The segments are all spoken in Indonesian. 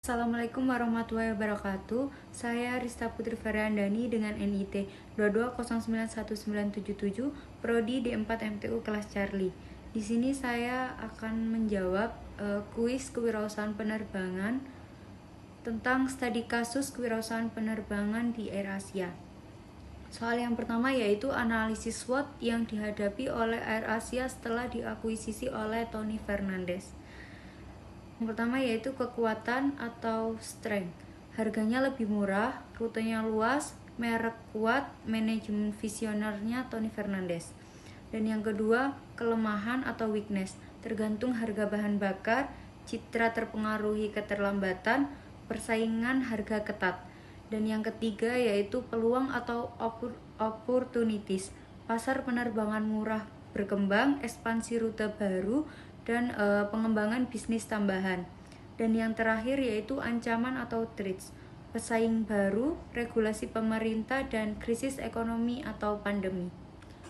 Assalamualaikum warahmatullahi wabarakatuh. Saya Rista Putri Feryandani dengan NIT 220919777, Prodi D4 MTU kelas Charlie. Di sini saya akan menjawab kuis kewirausahaan penerbangan tentang studi kasus kewirausahaan penerbangan di AirAsia. Soal yang pertama yaitu analisis SWOT yang dihadapi oleh AirAsia setelah diakuisisi oleh Tony Fernandes. Yang pertama yaitu kekuatan atau strength. Harganya lebih murah, rutenya luas, merek kuat, manajemen visionernya Tony Fernandes. Dan yang kedua, kelemahan atau weakness. Tergantung harga bahan bakar, citra terpengaruhi keterlambatan, persaingan harga ketat. Dan yang ketiga yaitu peluang atau opportunities. Pasar penerbangan murah berkembang, ekspansi rute baru, dan pengembangan bisnis tambahan. Dan yang terakhir yaitu ancaman atau threats, pesaing baru, regulasi pemerintah, dan krisis ekonomi atau pandemi.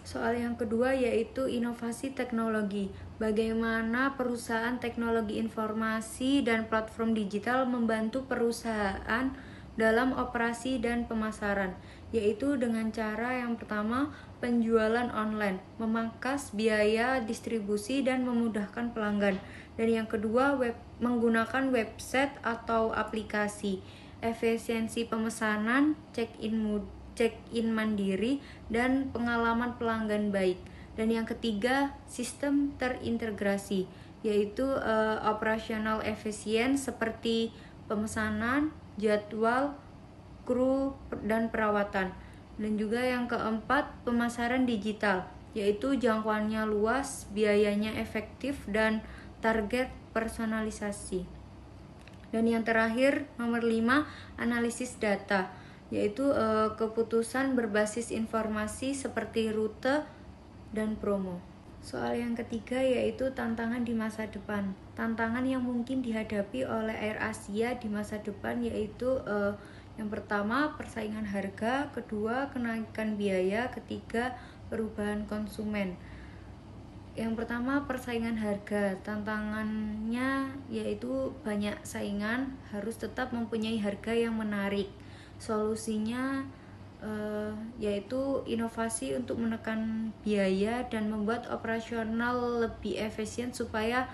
Soal yang kedua yaitu inovasi teknologi. Bagaimana perusahaan teknologi informasi dan platform digital membantu perusahaan dalam operasi dan pemasaran, yaitu dengan cara yang pertama, penjualan online, memangkas biaya distribusi dan memudahkan pelanggan. Dan yang kedua, menggunakan website atau aplikasi, efisiensi pemesanan, check-in mandiri, dan pengalaman pelanggan baik. Dan yang ketiga, sistem terintegrasi, yaitu operasional efisien seperti pemesanan, jadwal, kru, dan perawatan. Dan juga yang keempat, pemasaran digital, yaitu jangkauannya luas, biayanya efektif, dan target personalisasi. Dan yang terakhir, nomor 5, analisis data, yaitu keputusan berbasis informasi seperti rute dan promo. Soal yang ketiga yaitu tantangan di masa depan. Tantangan yang mungkin dihadapi oleh AirAsia di masa depan yaitu yang pertama, persaingan harga, kedua, kenaikan biaya, ketiga, perubahan konsumen. Yang pertama, persaingan harga. Tantangannya yaitu banyak saingan, harus tetap mempunyai harga yang menarik. Solusinya yaitu inovasi untuk menekan biaya dan membuat operasional lebih efisien supaya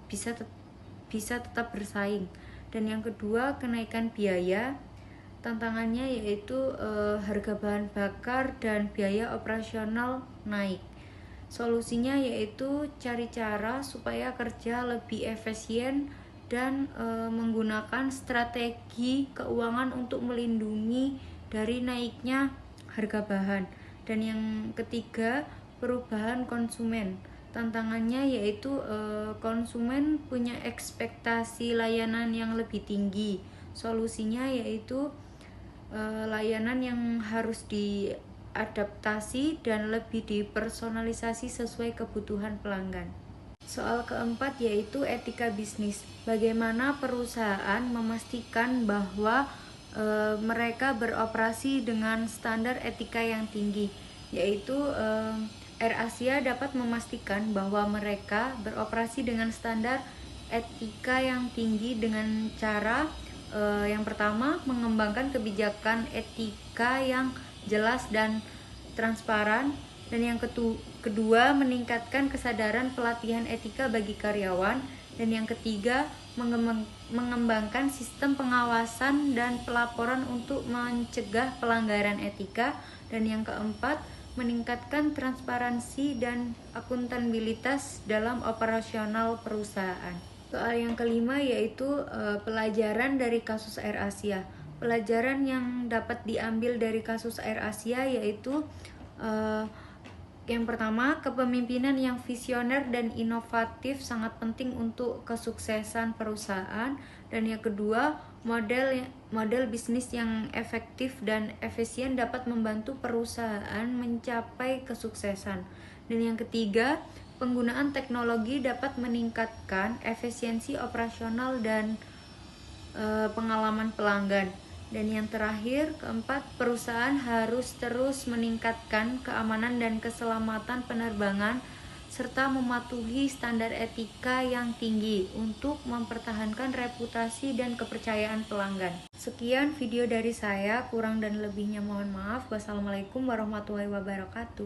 bisa tetap bersaing. Dan yang kedua, kenaikan biaya. Tantangannya yaitu harga bahan bakar dan biaya operasional naik. Solusinya yaitu cari cara supaya kerja lebih efisien dan menggunakan strategi keuangan untuk melindungi dari naiknya harga bahan. Dan yang ketiga, perubahan konsumen. Tantangannya yaitu konsumen punya ekspektasi layanan yang lebih tinggi. Solusinya yaitu layanan yang harus diadaptasi dan lebih dipersonalisasi sesuai kebutuhan pelanggan. Soal keempat yaitu etika bisnis. Bagaimana perusahaan memastikan bahwa mereka beroperasi dengan standar etika yang tinggi, yaitu AirAsia dapat memastikan bahwa mereka beroperasi dengan standar etika yang tinggi dengan cara yang pertama, mengembangkan kebijakan etika yang jelas dan transparan. Dan yang kedua, meningkatkan kesadaran pelatihan etika bagi karyawan. Dan yang ketiga, mengembangkan sistem pengawasan dan pelaporan untuk mencegah pelanggaran etika. Dan yang keempat, meningkatkan transparansi dan akuntabilitas dalam operasional perusahaan. Soal yang kelima yaitu pelajaran dari kasus AirAsia. Pelajaran yang dapat diambil dari kasus AirAsia yaitu yang pertama, kepemimpinan yang visioner dan inovatif sangat penting untuk kesuksesan perusahaan. Dan yang kedua, model bisnis yang efektif dan efisien dapat membantu perusahaan mencapai kesuksesan. Dan yang ketiga, penggunaan teknologi dapat meningkatkan efisiensi operasional dan pengalaman pelanggan. Dan yang terakhir, keempat, perusahaan harus terus meningkatkan keamanan dan keselamatan penerbangan serta mematuhi standar etika yang tinggi untuk mempertahankan reputasi dan kepercayaan pelanggan. Sekian video dari saya, kurang dan lebihnya mohon maaf. Wassalamualaikum warahmatullahi wabarakatuh.